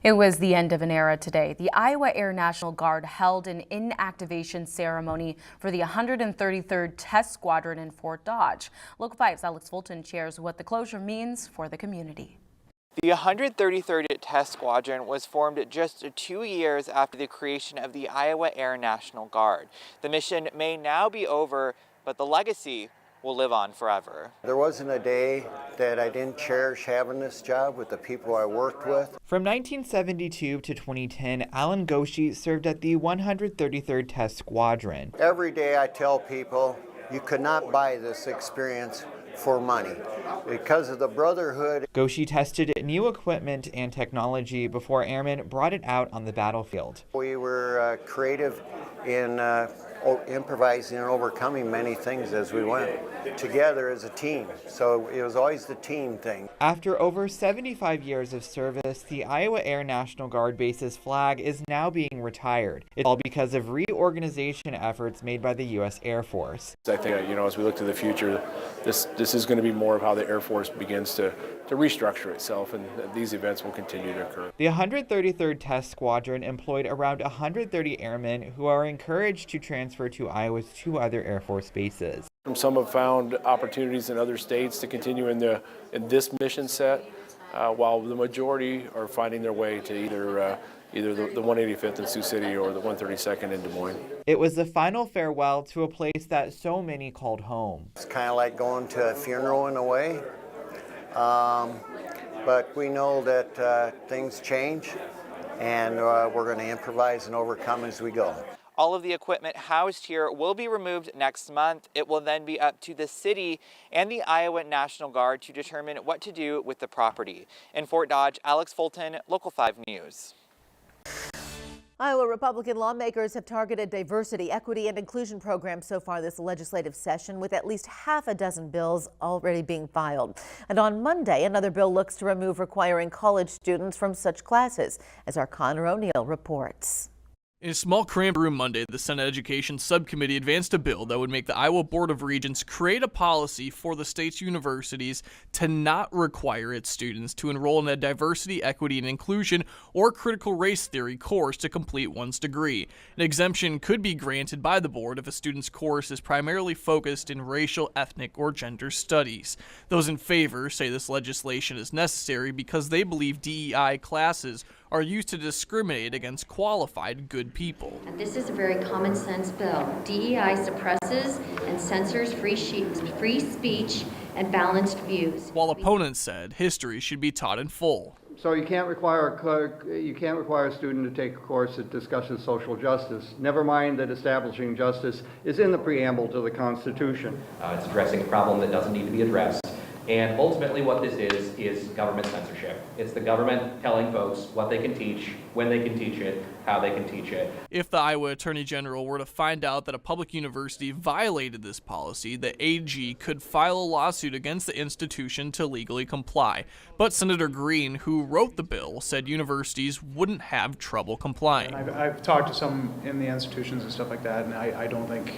It was the end of an era today. The Iowa Air National Guard held an inactivation ceremony for the 133rd Test Squadron in Fort Dodge. Local 5's Alex Fulton shares what the closure means for the community. The 133rd Test Squadron was formed just 2 years after the creation of the Iowa Air National Guard. The mission may now be over, but the legacy will live on forever. There wasn't a day that I didn't cherish having this job with the people I worked with. From 1972 to 2010, Alan Goshi served at the 133rd Test Squadron. Every day I tell people you could not buy this experience for money because of the brotherhood. Goshi tested new equipment and technology before airmen brought it out on the battlefield. We were creative in improvising and overcoming many things as we went together as a team. So it was always the team thing. After over 75 years of service, the Iowa Air National Guard base's flag is now being retired. It's all because of reorganization efforts made by the U.S. Air Force. I think, as we look to the future, this is going to be more of how the Air Force begins to restructure itself, and these events will continue to occur. The 133rd Test Squadron employed around 130 airmen who are encouraged to transfer to Iowa's 2 other Air Force bases. Some have found opportunities in other states to continue in this mission set, while the majority are finding their way to either the 185th in Sioux City or the 132nd in Des Moines. It was the final farewell to a place that so many called home. It's kind of like going to a funeral in a way, but we know that things change, and we're going to improvise and overcome as we go. All of the equipment housed here will be removed next month. It will then be up to the city and the Iowa National Guard to determine what to do with the property. In Fort Dodge, Alex Fulton, Local 5 News. Iowa Republican lawmakers have targeted diversity, equity, and inclusion programs so far this legislative session, with at least half a dozen bills already being filed. And on Monday, another bill looks to remove requiring college students from such classes, as our Connor O'Neill reports. In a small cramped room Monday, the Senate Education Subcommittee advanced a bill that would make the Iowa Board of Regents create a policy for the state's universities to not require its students to enroll in a diversity, equity, and inclusion or critical race theory course to complete one's degree. An exemption could be granted by the board if a student's course is primarily focused in racial, ethnic, or gender studies. Those in favor say this legislation is necessary because they believe DEI classes are used to discriminate against qualified, good people. And this is a very common sense bill. DEI suppresses and censors free speech and balanced views. While opponents said history should be taught in full. So you can't require a student to take a course that discusses social justice. Never mind that establishing justice is in the preamble to the Constitution. It's addressing a problem that doesn't need to be addressed. And ultimately what this is government censorship. It's the government telling folks what they can teach, when they can teach it, how they can teach it. If the Iowa Attorney General were to find out that a public university violated this policy, the AG could file a lawsuit against the institution to legally comply. But Senator Green, who wrote the bill, said universities wouldn't have trouble complying. I've talked to some in the institutions and stuff like that, and I don't think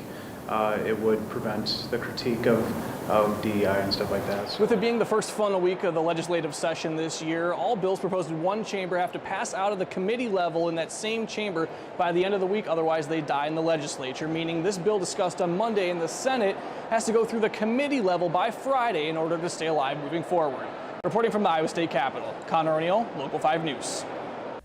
it would prevent the critique of DEI and stuff like that. So. With it being the first full week of the legislative session this year, all bills proposed in one chamber have to pass out of the committee level in that same chamber by the end of the week, otherwise they die in the legislature, meaning this bill discussed on Monday in the Senate has to go through the committee level by Friday in order to stay alive moving forward. Reporting from the Iowa State Capitol, Connor O'Neill, Local 5 News.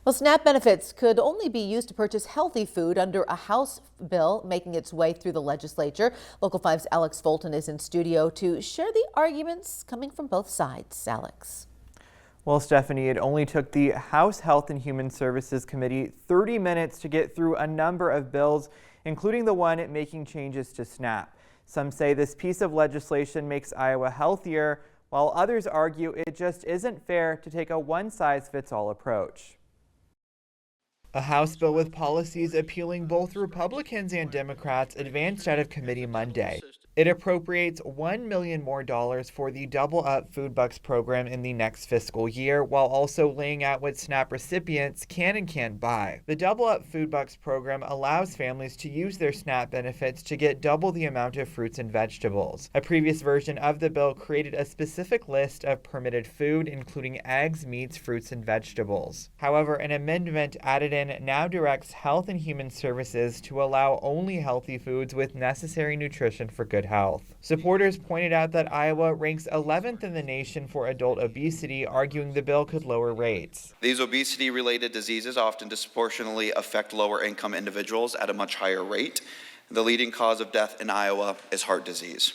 Well, SNAP benefits could only be used to purchase healthy food under a House bill making its way through the legislature. Local 5's Alex Fulton is in studio to share the arguments coming from both sides. Alex. Well, Stephanie, it only took the House Health and Human Services Committee 30 minutes to get through a number of bills, including the one making changes to SNAP. Some say this piece of legislation makes Iowa healthier, while others argue it just isn't fair to take a one-size-fits-all approach. A House bill with policies appealing both Republicans and Democrats advanced out of committee Monday. It appropriates $1 million more for the Double Up Food Bucks program in the next fiscal year, while also laying out what SNAP recipients can and can't buy. The Double Up Food Bucks program allows families to use their SNAP benefits to get double the amount of fruits and vegetables. A previous version of the bill created a specific list of permitted food, including eggs, meats, fruits, and vegetables. However, an amendment added in now directs Health and Human Services to allow only healthy foods with necessary nutrition for good health. Supporters pointed out that Iowa ranks 11th in the nation for adult obesity, arguing the bill could lower rates. These obesity-related diseases often disproportionately affect lower-income individuals at a much higher rate. The leading cause of death in Iowa is heart disease.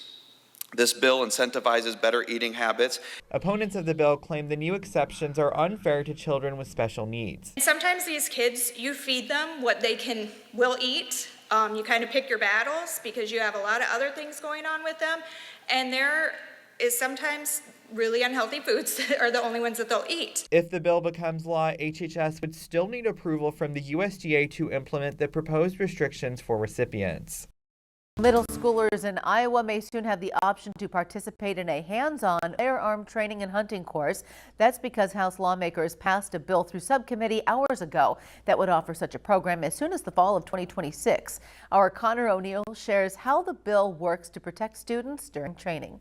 This bill incentivizes better eating habits. Opponents of the bill claim the new exceptions are unfair to children with special needs. Sometimes these kids, you feed them what they will eat. You kind of pick your battles because you have a lot of other things going on with them. And there is sometimes really unhealthy foods that are the only ones that they'll eat. If the bill becomes law, HHS would still need approval from the USDA to implement the proposed restrictions for recipients. Middle schoolers in Iowa may soon have the option to participate in a hands-on firearm training and hunting course. That's because House lawmakers passed a bill through subcommittee hours ago that would offer such a program as soon as the fall of 2026. Our Connor O'Neill shares how the bill works to protect students during training.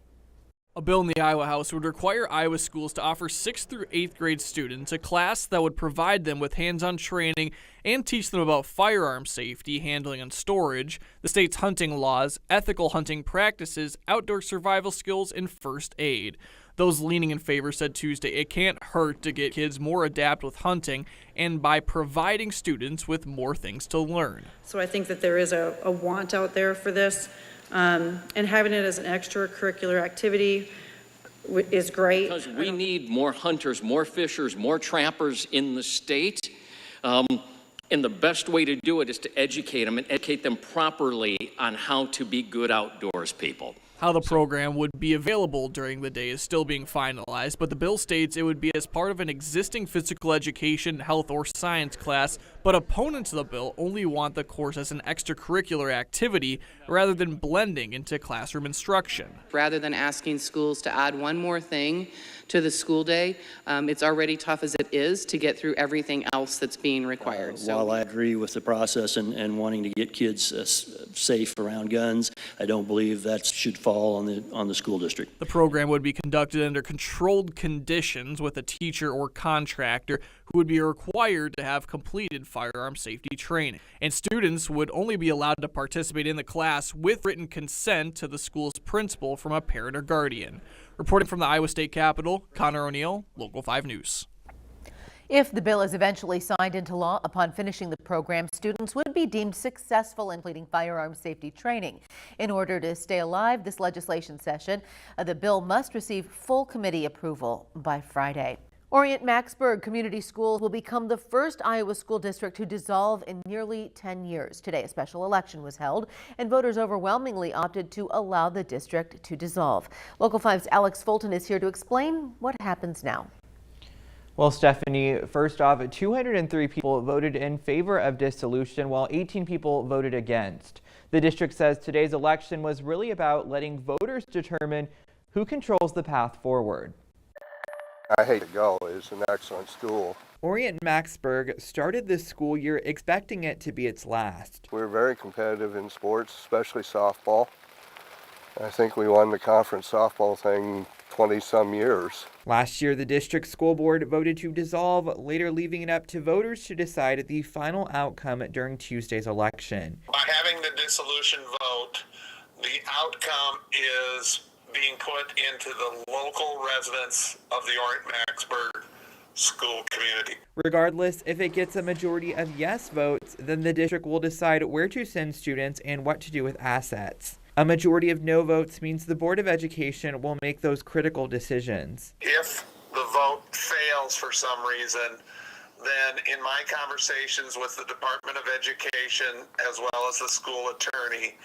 A bill in the Iowa House would require Iowa schools to offer 6th through 8th grade students a class that would provide them with hands-on training and teach them about firearm safety, handling and storage, the state's hunting laws, ethical hunting practices, outdoor survival skills, and first aid. Those leaning in favor said Tuesday it can't hurt to get kids more adept with hunting and by providing students with more things to learn. So I think that there is a want out there for this. And having it as an extracurricular activity is great. Because we need more hunters, more fishers, more trappers in the state. And the best way to do it is to educate them and educate them properly on how to be good outdoors people. How the program would be available during the day is still being finalized, but the bill states it would be as part of an existing physical education, health, or science class, but opponents of the bill only want the course as an extracurricular activity rather than blending into classroom instruction. Rather than asking schools to add one more thing to the school day, it's already tough as it is to get through everything else that's being required. While I agree with the process and wanting to get kids safe around guns, I don't believe that should fall on the school district. The program would be conducted under controlled conditions with a teacher or contractor who would be required to have completed firearm safety training. And students would only be allowed to participate in the class with written consent to the school's principal from a parent or guardian. Reporting from the Iowa State Capitol, Connor O'Neill, Local 5 News. If the bill is eventually signed into law upon finishing the program, students would be deemed successful in completing firearm safety training. In order to stay alive this legislation session, the bill must receive full committee approval by Friday. Orient-Macksburg Community Schools will become the first Iowa school district to dissolve in nearly 10 years. Today, a special election was held, and voters overwhelmingly opted to allow the district to dissolve. Local 5's Alex Fulton is here to explain what happens now. Well, Stephanie, first off, 203 people voted in favor of dissolution, while 18 people voted against. The district says today's election was really about letting voters determine who controls the path forward. I hate to go. It's an excellent school. Orient-Macksburg started this school year expecting it to be its last. We're very competitive in sports, especially softball. I think we won the conference softball thing 20-some years. Last year, the district school board voted to dissolve, later leaving it up to voters to decide the final outcome during Tuesday's election. By having the dissolution vote, the outcome is being put into the local residents of the Orient-Macksburg school community. Regardless, if it gets a majority of yes votes, then the district will decide where to send students and what to do with assets. A majority of no votes means the Board of Education will make those critical decisions. If the vote fails for some reason, then in my conversations with the Department of Education as well as the school attorney,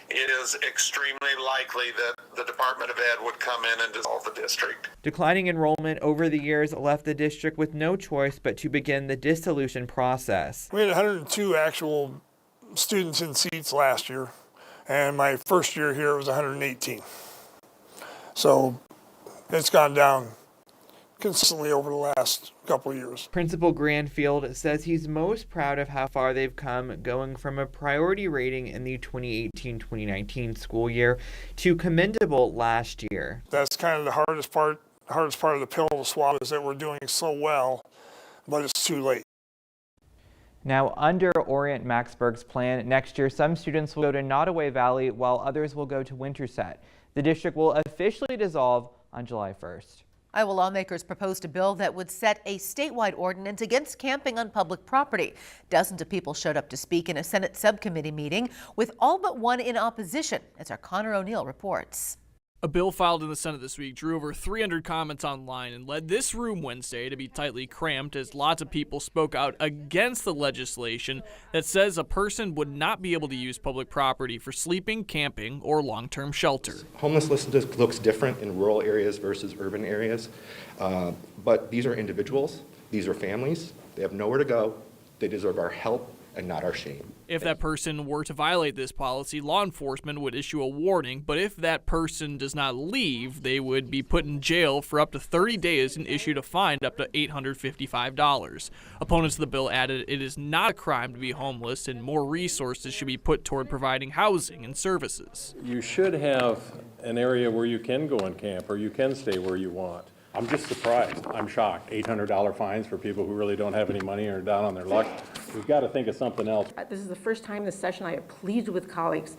it is extremely likely that the Department of Ed would come in and dissolve the district. Declining enrollment over the years left the district with no choice but to begin the dissolution process. We had 102 actual students in seats last year, and my first year here was 118. So it's gone down consistently over the last couple of years. Principal Granfield says he's most proud of how far they've come, going from a priority rating in the 2018-2019 school year to commendable last year. That's kind of the hardest part of the pill to swallow, is that we're doing so well, but it's too late. Now, under Orient Maxburg's plan, next year some students will go to Nottoway Valley while others will go to Winterset. The district will officially dissolve on July 1st. Iowa lawmakers proposed a bill that would set a statewide ordinance against camping on public property. Dozens of people showed up to speak in a Senate subcommittee meeting, with all but one in opposition, as our Connor O'Neill reports. A bill filed in the Senate this week drew over 300 comments online and led this room Wednesday to be tightly cramped as lots of people spoke out against the legislation that says a person would not be able to use public property for sleeping, camping, or long-term shelter. Homelessness looks different in rural areas versus urban areas, but these are individuals, these are families, they have nowhere to go, they deserve our help and not our shame. If that person were to violate this policy, law enforcement would issue a warning, but if that person does not leave, they would be put in jail for up to 30 days and issued a fine up to $855. Opponents of the bill added it is not a crime to be homeless and more resources should be put toward providing housing and services. You should have an area where you can go and camp or you can stay where you want. I'm just surprised. I'm shocked. $800 fines for people who really don't have any money or are down on their luck. We've got to think of something else. This is the first time this session I have pleaded with colleagues.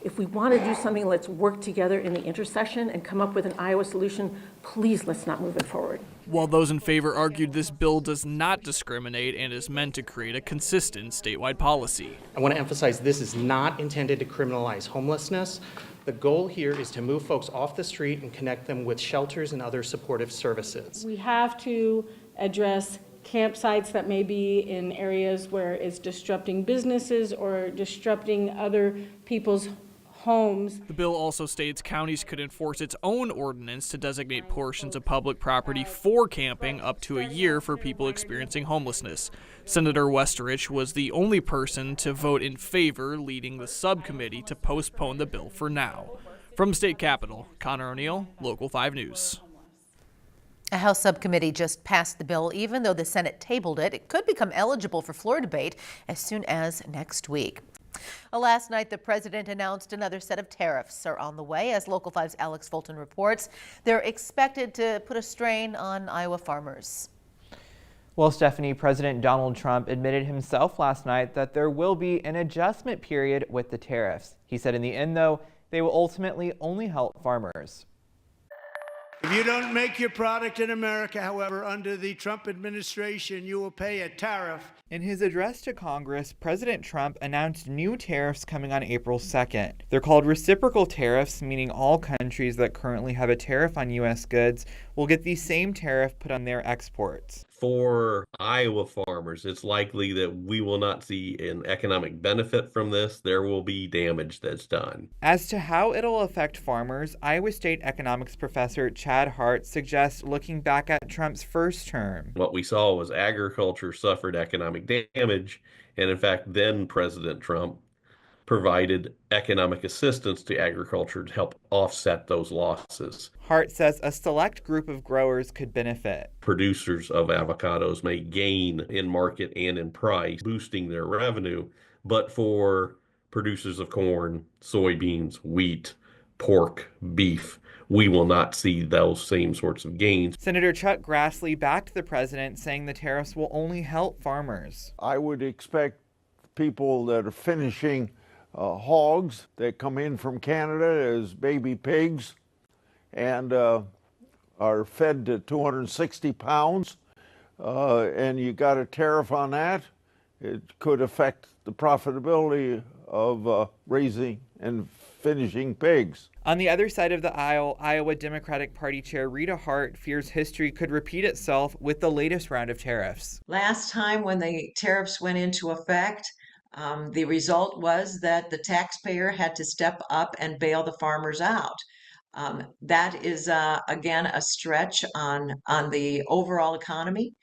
If we want to do something, let's work together in the intersession and come up with an Iowa solution. Please, let's not move it forward. While those in favor argued this bill does not discriminate and is meant to create a consistent statewide policy. I want to emphasize this is not intended to criminalize homelessness. The goal here is to move folks off the street and connect them with shelters and other supportive services. We have to address campsites that may be in areas where it's disrupting businesses or disrupting other people's homes. The bill also states counties could enforce its own ordinance to designate portions of public property for camping up to a year for people experiencing homelessness. Senator Westerich was the only person to vote in favor, leading the subcommittee to postpone the bill for now. From State Capitol, Connor O'Neill, Local 5 News. A House subcommittee just passed the bill. Even though the Senate tabled it, it could become eligible for floor debate as soon as next week. Last night, the president announced another set of tariffs are on the way. As Local 5's Alex Fulton reports, they're expected to put a strain on Iowa farmers. Well, Stephanie, President Donald Trump admitted himself last night that there will be an adjustment period with the tariffs. He said in the end, though, they will ultimately only help farmers. If you don't make your product in America, however, under the Trump administration, you will pay a tariff. In his address to Congress, President Trump announced new tariffs coming on April 2nd. They're called reciprocal tariffs, meaning all countries that currently have a tariff on U.S. goods will get the same tariff put on their exports. For Iowa farmers, it's likely that we will not see an economic benefit from this. There will be damage that's done. As to how it'll affect farmers, Iowa State economics professor Chad Hart suggests looking back at Trump's first term. What we saw was agriculture suffered economic damage, and in fact, then President Trump provided economic assistance to agriculture to help offset those losses. Hart says a select group of growers could benefit. Producers of avocados may gain in market and in price, boosting their revenue, but for producers of corn, soybeans, wheat, pork, beef, we will not see those same sorts of gains. Senator Chuck Grassley backed the president, saying the tariffs will only help farmers. I would expect people that are finishing hogs that come in from Canada as baby pigs and are fed to 260 pounds, and you got a tariff on that, it could affect the profitability of raising and finishing pigs. On the other side of the aisle, Iowa Democratic Party Chair Rita Hart fears history could repeat itself with the latest round of tariffs. Last time when the tariffs went into effect, the result was that the taxpayer had to step up and bail the farmers out. That is, again, a stretch on the overall economy.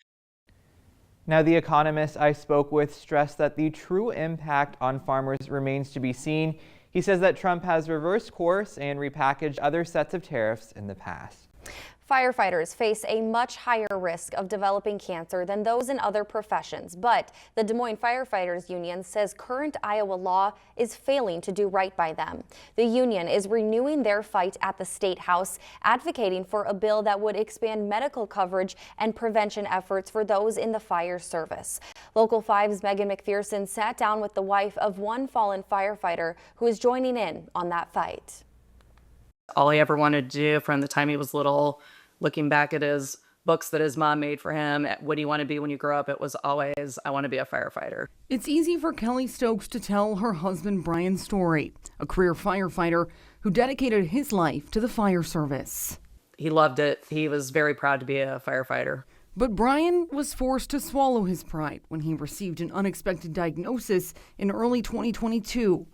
Now, the economist I spoke with stressed that the true impact on farmers remains to be seen. He says that Trump has reversed course and repackaged other sets of tariffs in the past. Firefighters face a much higher risk of developing cancer than those in other professions, but the Des Moines Firefighters Union says current Iowa law is failing to do right by them. The union is renewing their fight at the State House, advocating for a bill that would expand medical coverage and prevention efforts for those in the fire service. Local 5's Megan McPherson sat down with the wife of one fallen firefighter who is joining in on that fight. All he ever wanted to do from the time he was little, looking back at his books that his mom made for him, what do you want to be when you grow up? It was always, I want to be a firefighter. It's easy for Kelly Stokes to tell her husband Brian's story, a career firefighter who dedicated his life to the fire service. He loved it. He was very proud to be a firefighter. But Brian was forced to swallow his pride when he received an unexpected diagnosis in early 2022,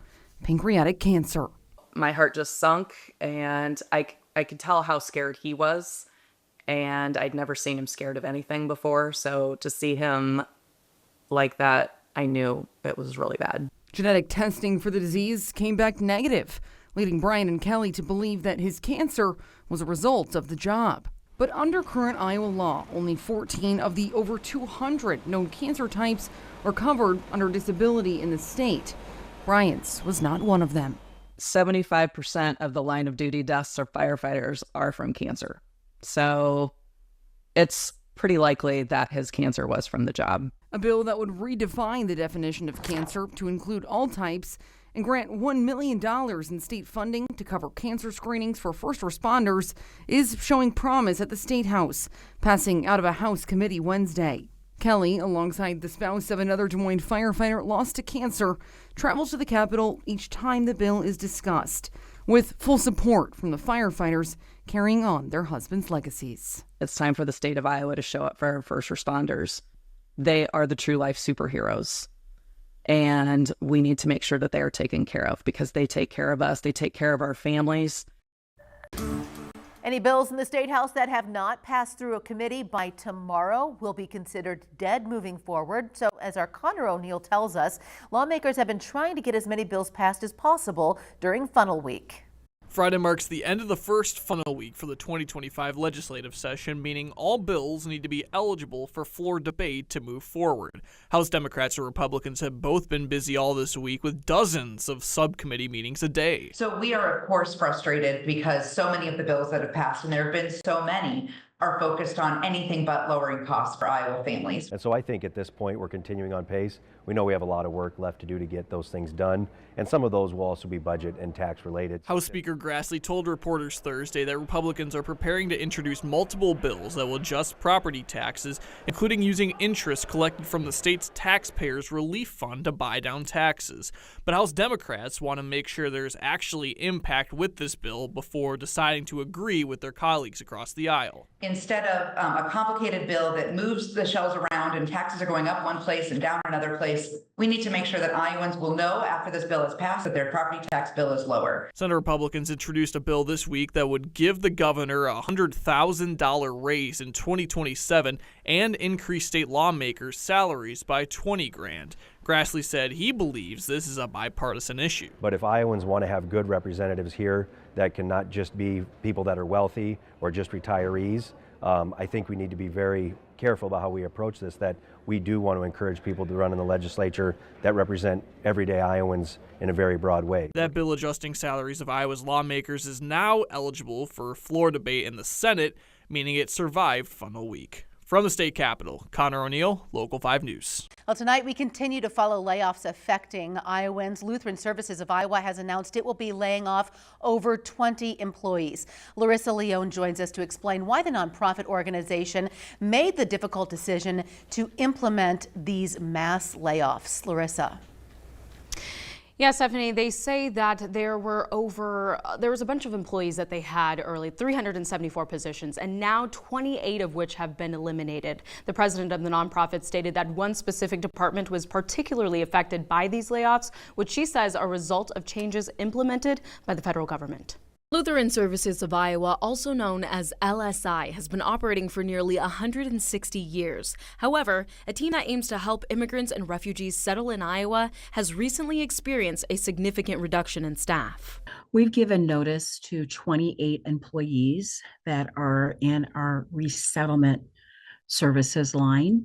pancreatic cancer. My heart just sunk, and I could tell how scared he was, and I'd never seen him scared of anything before, so to see him like that, I knew it was really bad. Genetic testing for the disease came back negative, leading Brian and Kelly to believe that his cancer was a result of the job. But under current Iowa law, only 14 of the over 200 known cancer types are covered under disability in the state. Brian's was not one of them. 75% of the line of duty deaths of firefighters are from cancer. So it's pretty likely that his cancer was from the job. A bill that would redefine the definition of cancer to include all types and grant $1 million in state funding to cover cancer screenings for first responders is showing promise at the State House, passing out of a House committee Wednesday. Kelly, alongside the spouse of another Des Moines firefighter lost to cancer, travels to the Capitol each time the bill is discussed, with full support from the firefighters carrying on their husbands' legacies. It's time for the state of Iowa to show up for our first responders. They are the true life superheroes, and we need to make sure that they are taken care of because they take care of us, they take care of our families. Any bills in the State House that have not passed through a committee by tomorrow will be considered dead moving forward. So as our Connor O'Neill tells us, lawmakers have been trying to get as many bills passed as possible during funnel week. Friday marks the end of the first funnel week for the 2025 legislative session, meaning all bills need to be eligible for floor debate to move forward. House Democrats and Republicans have both been busy all this week with dozens of subcommittee meetings a day. So we are, of course, frustrated because so many of the bills that have passed, and there have been so many, are focused on anything but lowering costs for Iowa families. And so I think at this point we're continuing on pace. We know we have a lot of work left to do to get those things done, and some of those will also be budget and tax related. House Speaker Grassley told reporters Thursday that Republicans are preparing to introduce multiple bills that will adjust property taxes, including using interest collected from the state's taxpayers' relief fund to buy down taxes. But House Democrats want to make sure there's actually impact with this bill before deciding to agree with their colleagues across the aisle. Instead of a complicated bill that moves the shells around and taxes are going up one place and down another place, we need to make sure that Iowans will know after this bill is passed that their property tax bill is lower. Senate Republicans introduced a bill this week that would give the governor a $100,000 raise in 2027 and increase state lawmakers' salaries by $20,000. Grassley said he believes this is a bipartisan issue. But if Iowans want to have good representatives here that can not just be people that are wealthy or just retirees, I think we need to be very careful about how we approach this, that we do want to encourage people to run in the legislature that represent everyday Iowans in a very broad way. That bill adjusting salaries of Iowa's lawmakers is now eligible for floor debate in the Senate, meaning it survived funnel week. From the state capitol, Connor O'Neill, Local 5 News. Well, tonight we continue to follow layoffs affecting Iowans. Lutheran Services of Iowa has announced it will be laying off over 20 employees. Larissa Leone joins us to explain why the nonprofit organization made the difficult decision to implement these mass layoffs. Larissa. Yeah, Stephanie, they say that there was a bunch of employees that they had early, 374 positions, and now 28 of which have been eliminated. The president of the nonprofit stated that one specific department was particularly affected by these layoffs, which she says are a result of changes implemented by the federal government. Lutheran Services of Iowa, also known as LSI, has been operating for nearly 160 years. However, a team that aims to help immigrants and refugees settle in Iowa has recently experienced a significant reduction in staff. We've given notice to 28 employees that are in our resettlement services line,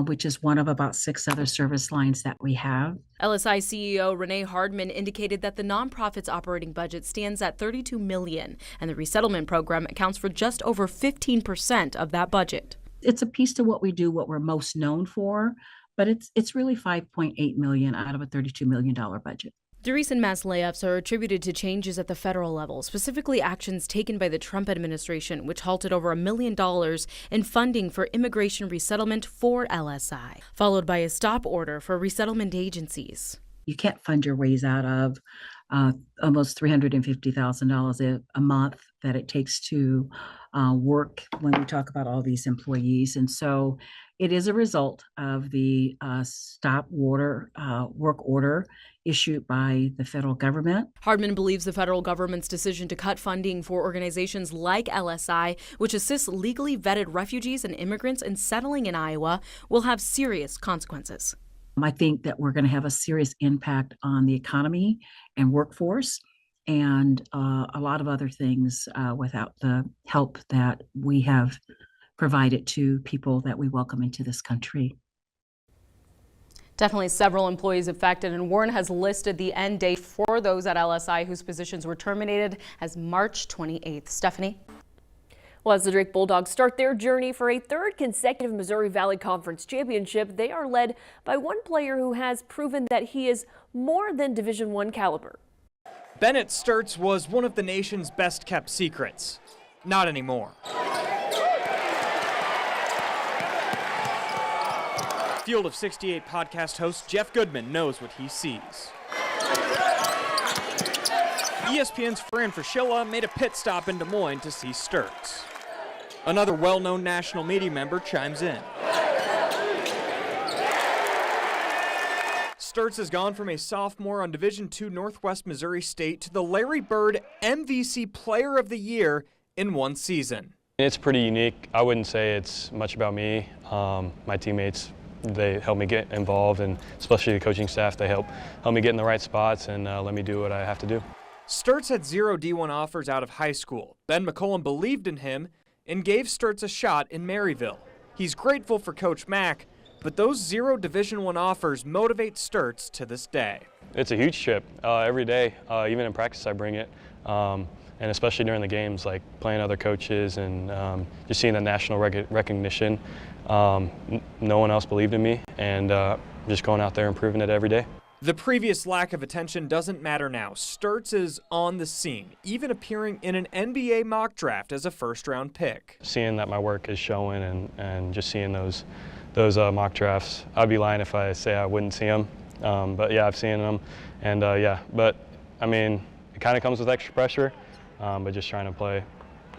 which is one of about 6 other service lines that we have. LSI CEO Renee Hardman indicated that the nonprofit's operating budget stands at $32 million, and the resettlement program accounts for just over 15% of that budget. It's a piece to what we do, what we're most known for, but it's really $5.8 million out of a $32 million budget. The recent mass layoffs are attributed to changes at the federal level, specifically actions taken by the Trump administration, which halted over $1 million in funding for immigration resettlement for LSI, followed by a stop order for resettlement agencies. You can't fund your ways out of almost $350,000 a month that it takes to work when we talk about all these employees. And so it is a result of the stop order, work order issued by the federal government. Hardman believes the federal government's decision to cut funding for organizations like LSI, which assists legally vetted refugees and immigrants in settling in Iowa, will have serious consequences. I think that we're going to have a serious impact on the economy and workforce and a lot of other things without the help that we have provided to people that we welcome into this country. Definitely several employees affected, and Warren has listed the end date for those at LSI whose positions were terminated as March 28th. Stephanie? Well, as the Drake Bulldogs start their journey for a third consecutive Missouri Valley Conference championship, they are led by one player who has proven that he is more than Division I caliber. Bennett Sturtz was one of the nation's best kept secrets. Not anymore. Field of 68 podcast host Jeff Goodman knows what he sees. ESPN's Fran Fraschilla made a pit stop in Des Moines to see Sturtz. Another well-known national media member chimes in. Sturtz has gone from a sophomore on Division II Northwest Missouri State to the Larry Bird MVC Player of the Year in one season. It's pretty unique. I wouldn't say it's much about me. My teammates, they help me get involved, and especially the coaching staff, they help me get in the right spots and let me do what I have to do. Sturtz had 0 D1 offers out of high school. Ben McCollum believed in him and gave Sturtz a shot in Maryville. He's grateful for Coach Mack, but those 0 Division I offers motivate Sturtz to this day. It's a huge chip every day. Even in practice, I bring it, and especially during the games, like playing other coaches and just seeing the national recognition. No one else believed in me, and just going out there and proving it every day. The previous lack of attention doesn't matter now. Sturtz is on the scene, even appearing in an NBA mock draft as a first-round pick. Seeing that my work is showing and just seeing those mock drafts, I'd be lying if I say I wouldn't see them. But yeah, I've seen them, and yeah. But I mean, it kind of comes with extra pressure, but just trying to play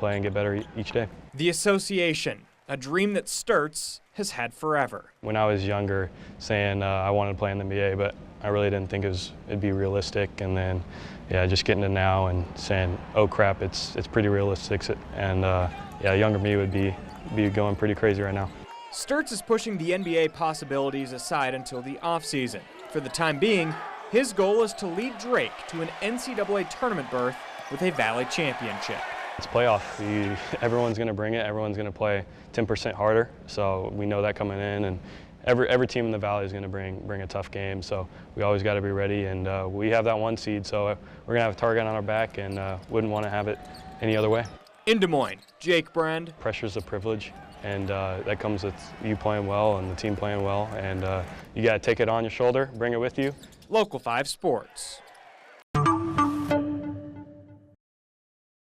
and get better each day. The association, a dream that Sturtz has had forever. When I was younger, saying I wanted to play in the NBA, but I really didn't think it'd be realistic. And then, yeah, just getting to now and saying, oh crap, it's pretty realistic. And yeah, younger me would be going pretty crazy right now. Sturtz is pushing the NBA possibilities aside until the offseason. For the time being, his goal is to lead Drake to an NCAA tournament berth with a Valley championship. It's playoff. Everyone's going to bring it. Everyone's going to play 10% harder. So we know that coming in, and every team in the Valley is going to bring a tough game. So we always got to be ready, and we have that 1 seed. So we're going to have a target on our back, and wouldn't want to have it any other way. In Des Moines, Jake Brand. Pressure's a privilege, and that comes with you playing well and the team playing well, and you got to take it on your shoulder, bring it with you. Local 5 Sports.